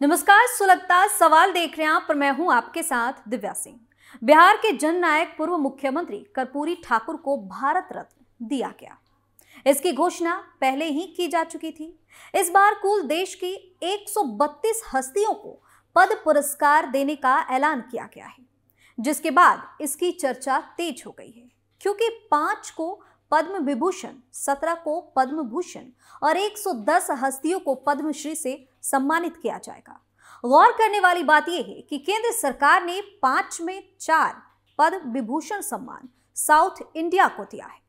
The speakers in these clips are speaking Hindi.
नमस्कार, सुलगता सवाल देख रहे हैं आप, पर मैं हूं आपके साथ दिव्या सिंह। बिहार के जननायक पूर्व मुख्यमंत्री कर्पूरी ठाकुर को भारत रत्न दिया गया। इसकी घोषणा पहले ही की जा चुकी थी। इस बार कुल देश की 132 हस्तियों को पद्म पुरस्कार देने का ऐलान किया गया है, जिसके बाद इसकी चर्चा तेज हो गई है, क्योंकि 5 को पद्म विभूषण, 17 को पद्म भूषण और 110 हस्तियों को पद्मश्री से सम्मानित किया जाएगा। गौर करने वाली बात यह है कि केंद्र सरकार ने 5 में 4 पद्म विभूषण सम्मान साउथ इंडिया को दिया है।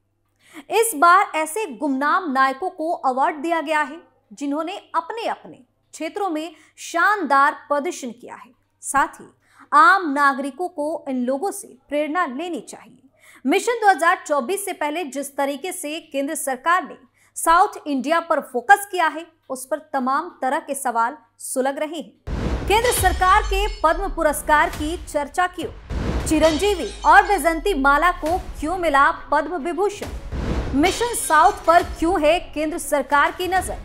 इस बार ऐसे गुमनाम नायकों को अवार्ड दिया गया है जिन्होंने अपने अपने क्षेत्रों में शानदार प्रदर्शन किया है। साथ ही आम नागरिकों को इन लोगों से प्रेरणा लेनी चाहिए। मिशन 2024 से पहले जिस तरीके से केंद्र सरकार ने साउथ इंडिया पर फोकस किया है, उस पर तमाम तरह के सवाल सुलग रहे हैं। केंद्र सरकार के पद्म पुरस्कार की चर्चा क्यों? चिरंजीवी और वैजंती माला को क्यों मिला पद्म विभूषण? मिशन साउथ पर क्यों है केंद्र सरकार की नजर?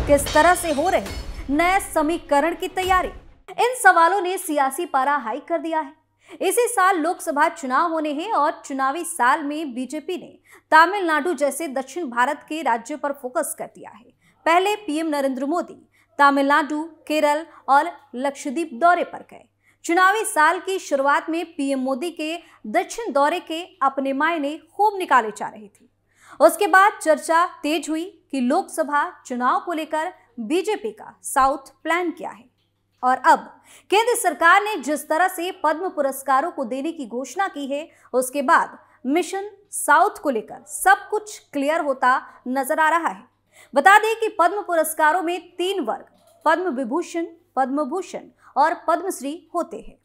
किस तरह से हो रही नए समीकरण की तैयारी? इन सवालों ने सियासी पारा हाई कर दिया है। इसी साल लोकसभा चुनाव होने हैं और चुनावी साल में बीजेपी ने तमिलनाडु जैसे दक्षिण भारत के राज्यों पर फोकस कर दिया है। पहले पीएम नरेंद्र मोदी तमिलनाडु, केरल और लक्षद्वीप दौरे पर गए। चुनावी साल की शुरुआत में पीएम मोदी के दक्षिण दौरे के अपने मायने खूब निकाले जा रहे थे। उसके बाद चर्चा तेज हुई कि लोकसभा चुनाव को लेकर बीजेपी का साउथ प्लान क्या है। और अब केंद्र सरकार ने जिस तरह से पद्म पुरस्कारों को देने की घोषणा की है, उसके बाद मिशन साउथ को लेकर सब कुछ क्लियर होता नजर आ रहा है। बता दें कि पद्म पुरस्कारों में 3 वर्ग पद्म विभूषण, पद्म भूषण और पद्मश्री होते हैं।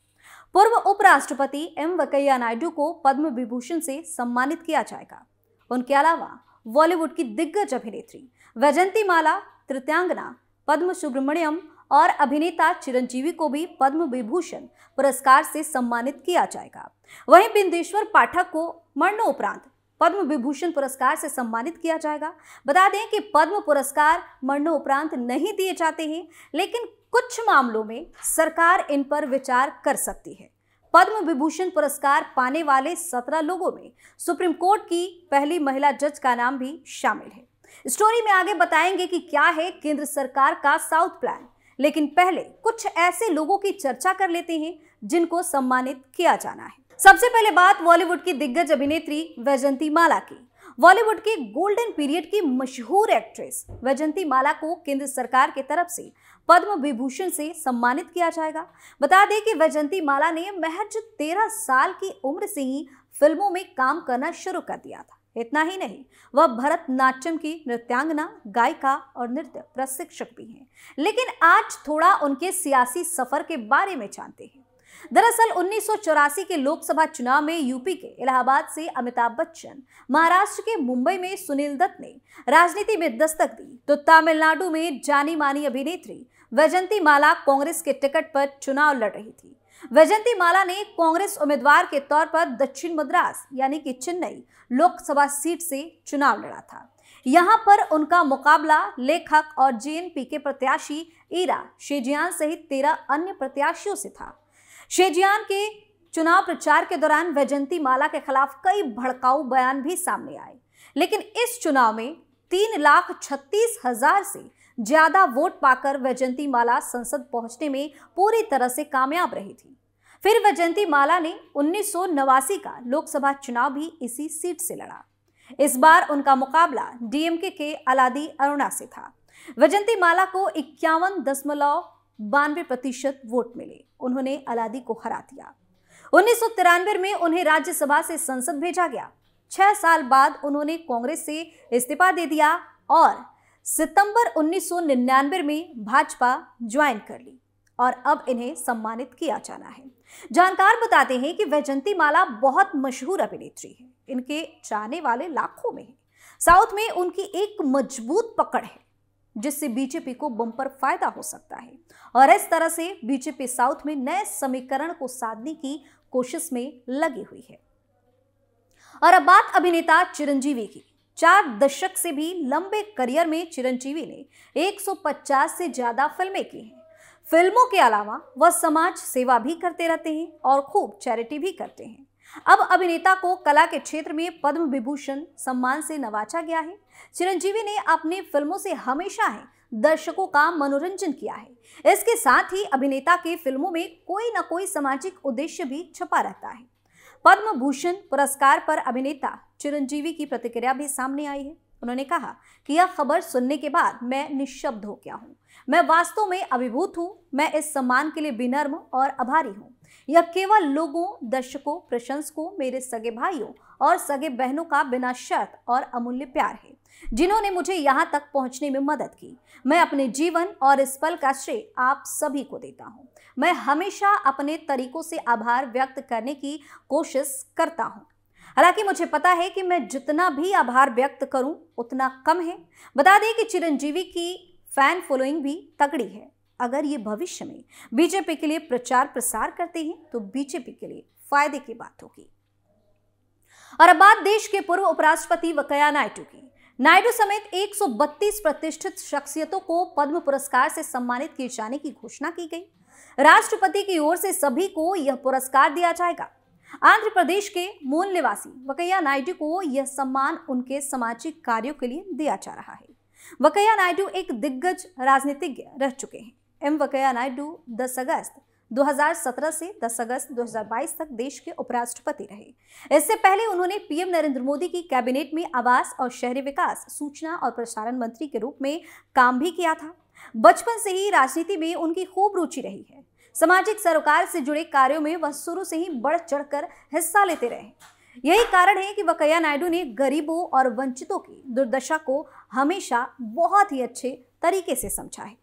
पूर्व उपराष्ट्रपति एम वेंकैया नायडू को पद्म विभूषण से सम्मानित किया जाएगा। उनके अलावा बॉलीवुड की दिग्गज अभिनेत्री वैजंती माला, तृतीयांगना पद्म सुब्रमण्यम और अभिनेता चिरंजीवी को भी पद्म विभूषण पुरस्कार से सम्मानित किया जाएगा। वहीं बिंदेश्वर पाठक को मरणोपरांत पद्म विभूषण पुरस्कार से सम्मानित किया जाएगा। बता दें कि पद्म पुरस्कार मरणोपरांत नहीं दिए जाते हैं, लेकिन कुछ मामलों में सरकार इन पर विचार कर सकती है। पद्म विभूषण पुरस्कार पाने वाले 17 लोगों में सुप्रीम कोर्ट की पहली महिला जज का नाम भी शामिल है। स्टोरी में आगे बताएंगे कि क्या है केंद्र सरकार का साउथ प्लान, लेकिन पहले कुछ ऐसे लोगों की चर्चा कर लेते हैं जिनको सम्मानित किया जाना है। सबसे पहले बात बॉलीवुड की दिग्गज अभिनेत्री वैजंती माला की। बॉलीवुड के गोल्डन पीरियड की मशहूर एक्ट्रेस वैजंती माला को केंद्र सरकार की तरफ से पद्म विभूषण से सम्मानित किया जाएगा। बता दें कि वैजंती माला ने महज 13 साल की उम्र से ही फिल्मों में काम करना शुरू कर दिया था। इतना ही नहीं, वह भरतनाट्यम की नृत्यांगना, गायिका और नृत्य प्रशिक्षक भी हैं। लेकिन आज थोड़ा उनके सियासी सफर के बारे में जानते हैं। दरअसल 1984 के लोकसभा चुनाव में यूपी के इलाहाबाद से अमिताभ बच्चन, महाराष्ट्र के मुंबई में सुनील दत्त ने राजनीति में दस्तक दी, तो तमिलनाडु में जानी मानी अभिनेत्री वैजंती माला कांग्रेस के टिकट पर चुनाव लड़ रही थी। वैजंती माला ने कांग्रेस उम्मीदवार के तौर पर दक्षिण मद्रास यानी कि चेन्नई लोकसभा सीट से चुनाव लड़ा था। यहां पर उनका मुकाबला लेखक और जेएनपी के प्रत्याशी ईरा शेजियान सहित 13 अन्य प्रत्याशियों से था। शेजियान के चुनाव प्रचार के दौरान वैजंती माला के खिलाफ कई भड़काऊ बयान भी सामने आए, लेकिन इस चुनाव में 3,36,000 से ज्यादा वोट पाकर वैजंती माला संसद पहुंचने में पूरी तरह से कामयाब रही थी। फिर वैजंती माला ने 1989 का लोकसभा चुनाव भी इसी सीट से लड़ा। इस बार उनका मुकाबला डीएमके के अलादी अरुणा से था। वैजंती माला को 51.92% वोट मिले। उन्होंने अलादी को हरा दिया। 1993 में उन्हें राज्यसभा से संसद भेजा गया। 6 साल बाद उन्होंने कांग्रेस से इस्तीफा दे दिया और सितंबर 1999 में भाजपा ज्वाइन कर ली और अब इन्हें सम्मानित किया जाना है। जानकार बताते हैं कि वैजंती माला बहुत मशहूर अभिनेत्री है। इनके चाहने वाले लाखों में हैं। साउथ में उनकी एक मजबूत पकड़ है, जिससे बीजेपी को बम्पर फायदा हो सकता है और इस तरह से बीजेपी साउथ में नए समीकरण को साधने की कोशिश में लगी हुई है। और अब बात अभिनेता चिरंजीवी की। 4 दशक से भी लंबे करियर में चिरंजीवी ने 150 से ज्यादा फिल्में की हैं। फिल्मों के अलावा वह समाज सेवा भी करते रहते हैं और खूब चैरिटी भी करते हैं। अब अभिनेता को कला के क्षेत्र में पद्म विभूषण सम्मान से नवाजा गया है। चिरंजीवी ने अपनी फिल्मों से हमेशा ही दर्शकों का मनोरंजन किया है। इसके साथ ही अभिनेता की फिल्मों में कोई न कोई सामाजिक उद्देश्य भी छुपा रहता है। पद्म भूषण पुरस्कार पर अभिनेता चिरंजीवी की प्रतिक्रिया भी सामने आई है। उन्होंने कहा कि यह खबर सुनने के बाद मैं निःशब्द हो गया हूँ। मैं वास्तव में अभिभूत हूँ। मैं इस सम्मान के लिए विनम्र और आभारी हूँ। यह केवल लोगों, दर्शकों, प्रशंसकों, मेरे सगे भाइयों और सगे बहनों का बिना शर्त और अमूल्य प्यार है, जिन्होंने मुझे यहाँ तक पहुँचने में मदद की। मैं अपने जीवन और इस पल का श्रेय आप सभी को देता हूँ। मैं हमेशा अपने तरीकों से आभार व्यक्त करने की कोशिश करता हूँ। हालांकि मुझे पता है कि मैं जितना भी आभार व्यक्त करूं उतना कम है। बता दें कि चिरंजीवी की फैन फॉलोइंग भी तगड़ी है। अगर ये भविष्य में बीजेपी के लिए प्रचार प्रसार करते हैं तो बीजेपी के लिए फायदे की बात होगी। और अब बात देश के पूर्व उपराष्ट्रपति वेंकैया नायडू की। नायडू समेत 132 प्रतिष्ठित शख्सियतों को पद्म पुरस्कार से सम्मानित किए जाने की घोषणा की गई। राष्ट्रपति की ओर से सभी को यह पुरस्कार दिया जाएगा। आंध्र प्रदेश के मूल निवासी वेंकैया नायडू को यह सम्मान उनके सामाजिक कार्यों के लिए दिया जा रहा है। वेंकैया नायडू एक दिग्गज राजनीतिज्ञ रह चुके हैं। वेंकैया नायडू 10 अगस्त 2017 से 10 अगस्त 2022 तक देश के उपराष्ट्रपति रहे। इससे पहले उन्होंने पीएम नरेंद्र मोदी की कैबिनेट में आवास और शहरी विकास, सूचना और प्रसारण मंत्री के रूप में काम भी किया था। बचपन से ही राजनीति में उनकी खूब रुचि रही है। सामाजिक सरोकार से जुड़े कार्यों में वह शुरू से ही बढ़ चढ़कर हिस्सा लेते रहे। यही कारण है कि वेंकैया नायडू ने गरीबों और वंचितों की दुर्दशा को हमेशा बहुत ही अच्छे तरीके से समझा है।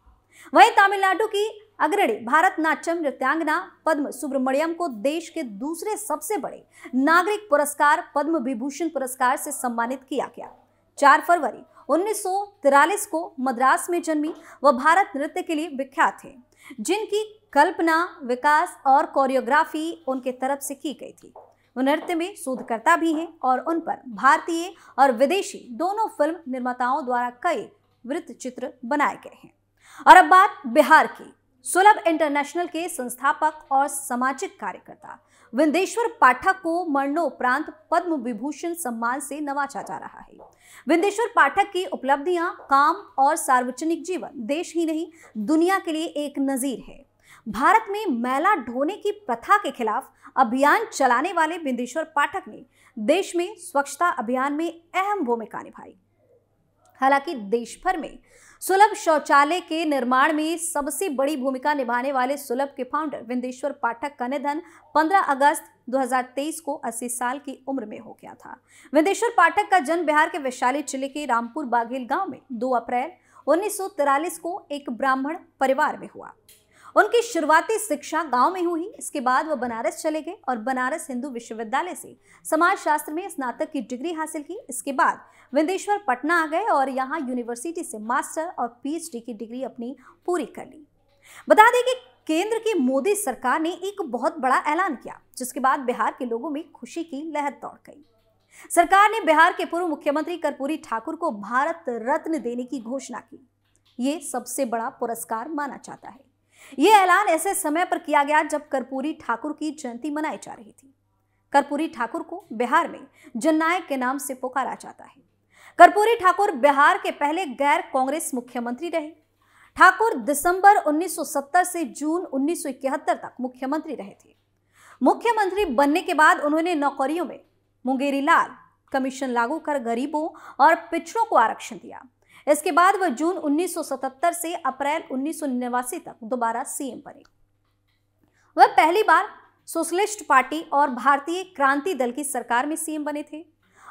वहीं तमिलनाडु की अग्रणी भारतनाट्यम नृत्यांगना पद्म सुब्रमण्यम को देश के दूसरे सबसे बड़े नागरिक पुरस्कार पद्म विभूषण पुरस्कार से सम्मानित किया गया। 4 फरवरी 1943 को मद्रास में जन्मी वह भारत नृत्य के लिए विख्यात थे, जिनकी कल्पना, विकास और कोरियोग्राफी उनके तरफ से की गई थी। वो नृत्य में शोधकर्ता भी हैं और उन पर भारतीय और विदेशी दोनों फिल्म निर्माताओं द्वारा कई वृत्त चित्र बनाए गए हैं। और अब बात बिहार की। सुलभ इंटरनेशनल के संस्थापक और सामाजिक कार्यकर्ता विंदेश्वर पाठक को मरणोपरांत पद्म विभूषण सम्मान से नवाजा जा रहा है। विंदेश्वर पाठक की उपलब्धियां, काम और सार्वजनिक जीवन देश ही नहीं दुनिया के लिए एक नजीर है। भारत में मैला ढोने की प्रथा के खिलाफ अभियान चलाने वाले विंदेश्वर पाठक ने देश में स्वच्छता अभियान में अहम भूमिका निभाई। हालांकि देश भर में सुलभ शौचालय के निर्माण में सबसे बड़ी भूमिका निभाने वाले सुलभ के फाउंडर विंदेश्वर पाठक का निधन 15 अगस्त 2023 को 80 साल की उम्र में हो गया था। विंदेश्वर पाठक का जन्म बिहार के वैशाली जिले के रामपुर बाघेल गांव में 2 अप्रैल 1943 को एक ब्राह्मण परिवार में हुआ। उनकी शुरुआती शिक्षा गांव में हुई। इसके बाद वह बनारस चले गए और बनारस हिंदू विश्वविद्यालय से समाजशास्त्र में स्नातक की डिग्री हासिल की। इसके बाद विंदेश्वर पटना आ गए और यहाँ यूनिवर्सिटी से मास्टर और पीएचडी की डिग्री अपनी पूरी कर ली। बता दें कि केंद्र की मोदी सरकार ने एक बहुत बड़ा ऐलान किया, जिसके बाद बिहार के लोगों में खुशी की लहर दौड़ गई। सरकार ने बिहार के पूर्व मुख्यमंत्री कर्पूरी ठाकुर को भारत रत्न देने की घोषणा की। ये सबसे बड़ा पुरस्कार माना जाता है। ये ऐलान ऐसे समय पर किया गया जब कर्पूरी ठाकुर की जयंती मनाई जा रही थी। कर्पूरी ठाकुर को बिहार में जननायक के नाम से पुकारा जाता है। कर्पूरी ठाकुर बिहार के पहले गैर कांग्रेस मुख्यमंत्री रहे। ठाकुर दिसंबर 1970 से जून 1971 तक मुख्यमंत्री रहे थे। मुख्यमंत्री बनने के बाद उन्होंने नौकरियों में मुंगेरी लाल कमीशन लागू कर गरीबों और पिछड़ों को आरक्षण दिया। इसके बाद वह जून 1977 से अप्रैल 1989 तक दोबारा सीएम बने। वह पहली बार सोशलिस्ट पार्टी और भारतीय क्रांति दल की सरकार में सीएम बने थे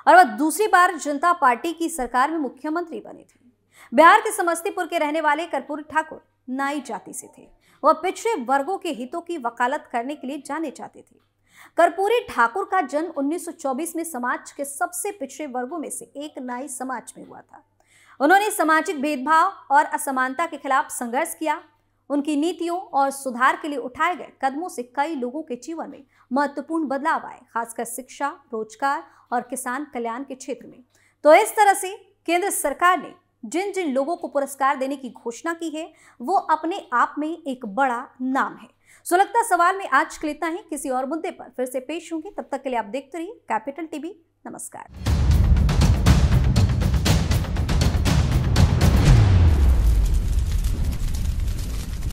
और वह दूसरी बार जनता पार्टी की सरकार में मुख्यमंत्री बने थे। बिहार के समस्तीपुर के रहने वाले कर्पूरी ठाकुर नाई जाति से थे। वह पिछड़े वर्गों के हितों की वकालत करने के लिए जाने जाते थे। कर्पूरी ठाकुर का जन्म 1924 में समाज के सबसे पिछड़े वर्गों में से एक नाई समाज में हुआ था। उन्होंने सामाजिक भेदभाव और असमानता के खिलाफ संघर्ष किया। उनकी नीतियों और सुधार के लिए उठाए गए कदमों से कई लोगों के जीवन में महत्वपूर्ण बदलाव आए, खासकर शिक्षा, रोजगार और किसान कल्याण के क्षेत्र में। तो इस तरह से केंद्र सरकार ने जिन जिन लोगों को पुरस्कार देने की घोषणा की है वो अपने आप में एक बड़ा नाम है। सुलगता सवाल में आज के लिए इतना ही। किसी और मुद्दे पर फिर से पेश होंगे, तब तक के लिए आप देखते रहिए कैपिटल टीवी। नमस्कार।